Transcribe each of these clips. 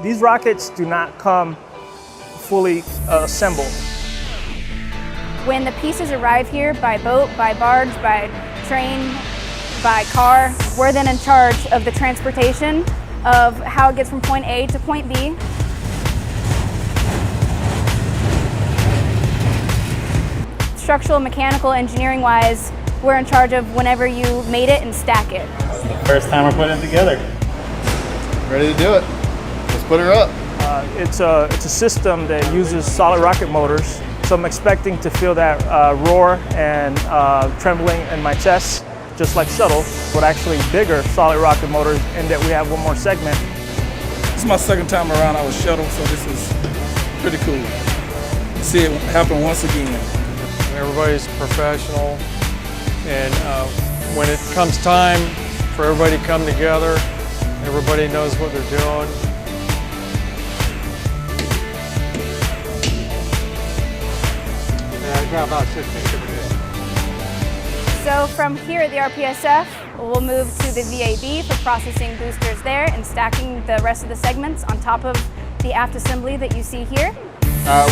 These rockets do not come fully assembled. When the pieces arrive here by boat, by barge, by train, by car, we're then in charge of the transportation of how it gets from point A to point B. Structural, mechanical, engineering wise, we're in charge of whenever you mate it and stack it. This is the first time we're putting it together. Ready to do it. Let's put her up. It's a system that uses solid rocket motors, so I'm expecting to feel that roar and trembling in my chest, just like shuttle, but actually bigger solid rocket motors, in that we have one more segment. This is my second time around. I was shuttle, so this is pretty cool. See it happen once again. Everybody's professional, and when it comes time for everybody to come together, everybody knows what they're doing. Yeah, I got about 15 different days. So from here at the RPSF, we'll move to the VAB for processing boosters there and stacking the rest of the segments on top of the aft assembly that you see here.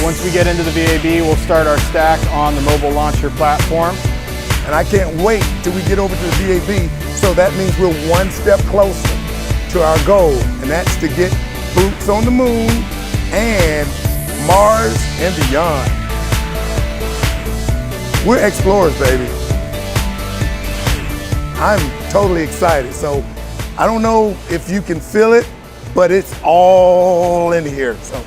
Once we get into the VAB, we'll start our stack on the mobile launcher platform. And I can't wait till we get over to the VAB, so that means we're one step closer to our goal, and that's to get boots on the moon and Mars and beyond. We're explorers, baby. I'm totally excited. So I don't know if you can feel it, but it's all in here. So